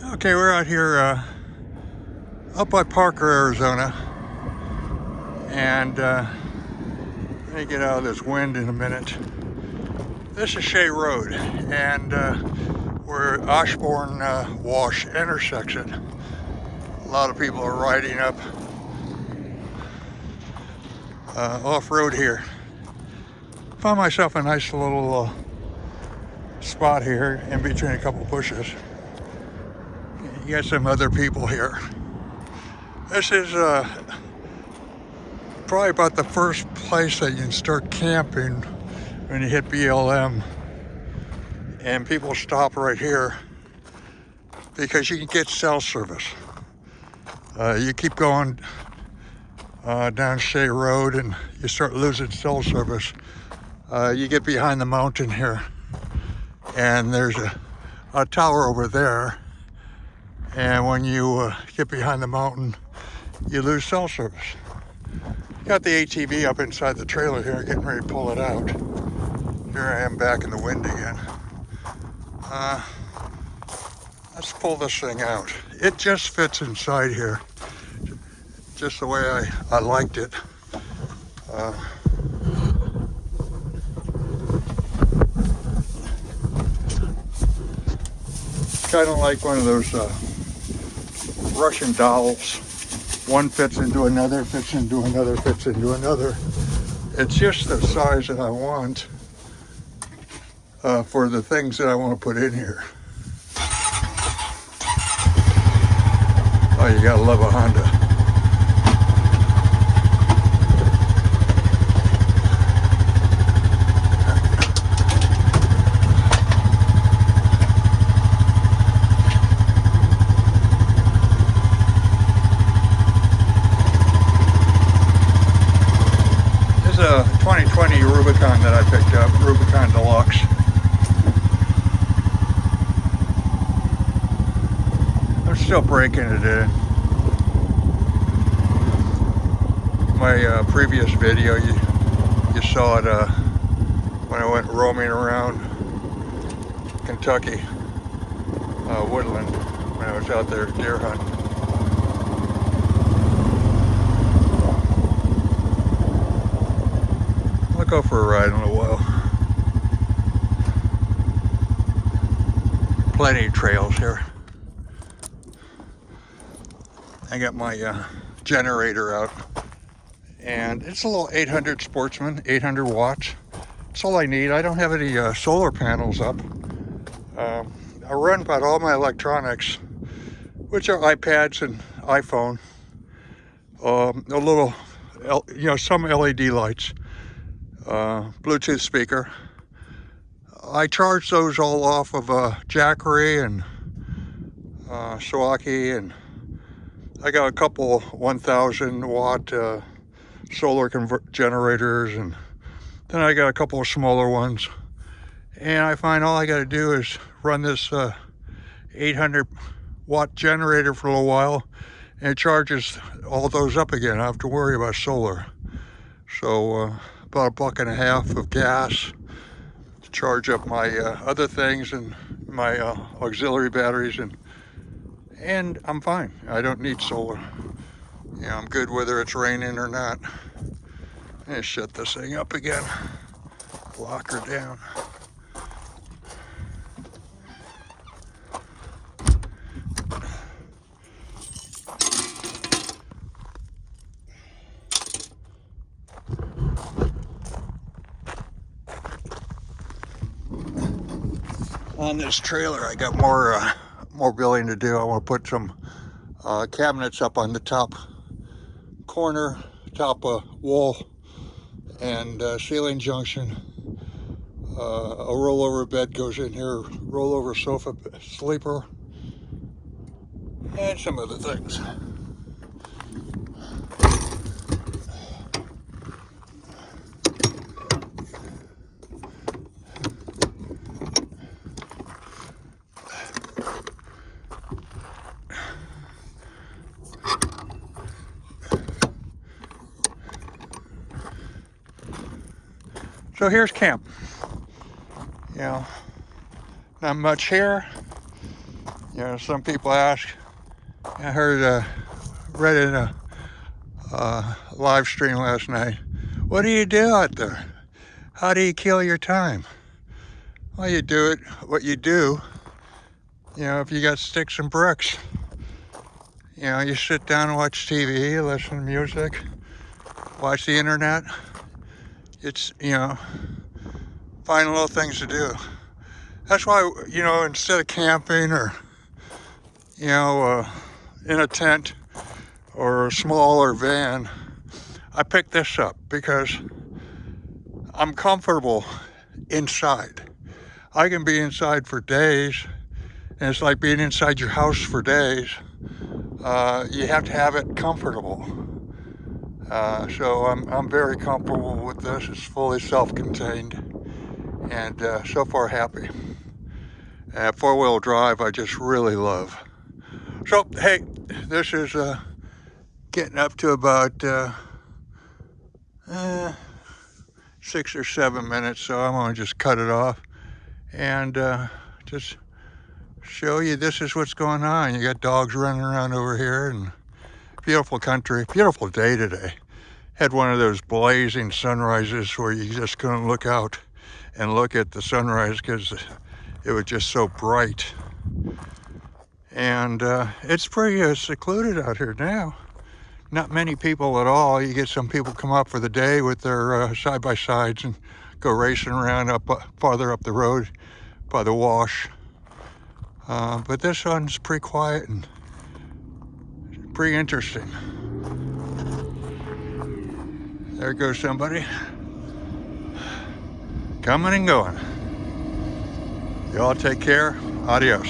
Okay, we're out here up by Parker, Arizona, and let me get out of this wind in a minute. This is Shea Rd, and we're at Osborne Wash intersection. A lot of people are riding up off-road here. Found myself a nice little spot here in between a couple bushes. You got some other people here. This is probably about the first place that you can start camping when you hit BLM, and people stop right here because you can get cell service. You keep going down Shea Rd and you start losing cell service. You get behind the mountain here, and there's a tower over there, and when you get behind the mountain, you lose cell service. Got the ATV up inside the trailer here, getting ready to pull it out. Here I am back in the wind again. Let's pull this thing out. It just fits inside here, just the way I liked it. Kind of like one of those Russian dolls. One fits into another, fits into another, fits into another. It's just the size that I want for the things that I want to put in here. Oh, you gotta love a Honda. This is a 2020 Rubicon that I picked up, Rubicon Deluxe. I'm still breaking it in. My previous video, you saw it when I went roaming around Kentucky woodland when I was out there deer hunting. I'll go for a ride in a while. Plenty of trails here. I got my generator out, and it's a little 800 Sportsman, 800 watts. That's all I need. I don't have any solar panels up. I run about all my electronics, which are iPads and iPhone. A little, some LED lights, Bluetooth speaker. I charge those all off of Jackery and Milwaukee, and I got a couple 1,000 watt solar generators, and then I got a couple of smaller ones. And I find all I got to do is run this 800 watt generator for a little while, and it charges all those up again. I don't have to worry about solar. So about $1.50 of gas to charge up my other things and my auxiliary batteries, and I'm fine. I don't need solar. I'm good whether it's raining or not. Let's shut this thing up again. Lock her down. On this trailer, I got more building to do. I want to put some cabinets up on the top corner, top wall, and ceiling junction. A rollover bed goes in here, rollover sofa sleeper, and some other things. So here's camp. Not much here. You know, some people ask, I heard, read in a live stream last night, what do you do out there? How do you kill your time? Well, you do it, what you do, you know, if you got sticks and bricks, you know, you sit down and watch TV, listen to music, watch the internet. It's, you know, find little things to do. That's why, you know, instead of camping or, you know, in a tent or a smaller van, I picked this up because I'm comfortable inside. I can be inside for days, and it's like being inside your house for days. You have to have it comfortable. So I'm very comfortable with this. It's fully self-contained, and so far happy. Four-wheel drive I just really love. So hey, this is getting up to about 6 or 7 minutes, so I'm gonna just cut it off and just show you this is what's going on. You got dogs running around over here, and beautiful country, beautiful day today. Had one of those blazing sunrises where you just couldn't look out and look at the sunrise because it was just so bright. And it's pretty secluded out here now. Not many people at all. You get some people come up for the day with their side-by-sides and go racing around up farther up the road by the wash. But this one's pretty quiet and pretty interesting. There goes somebody. Coming and going. Y'all take care. Adios.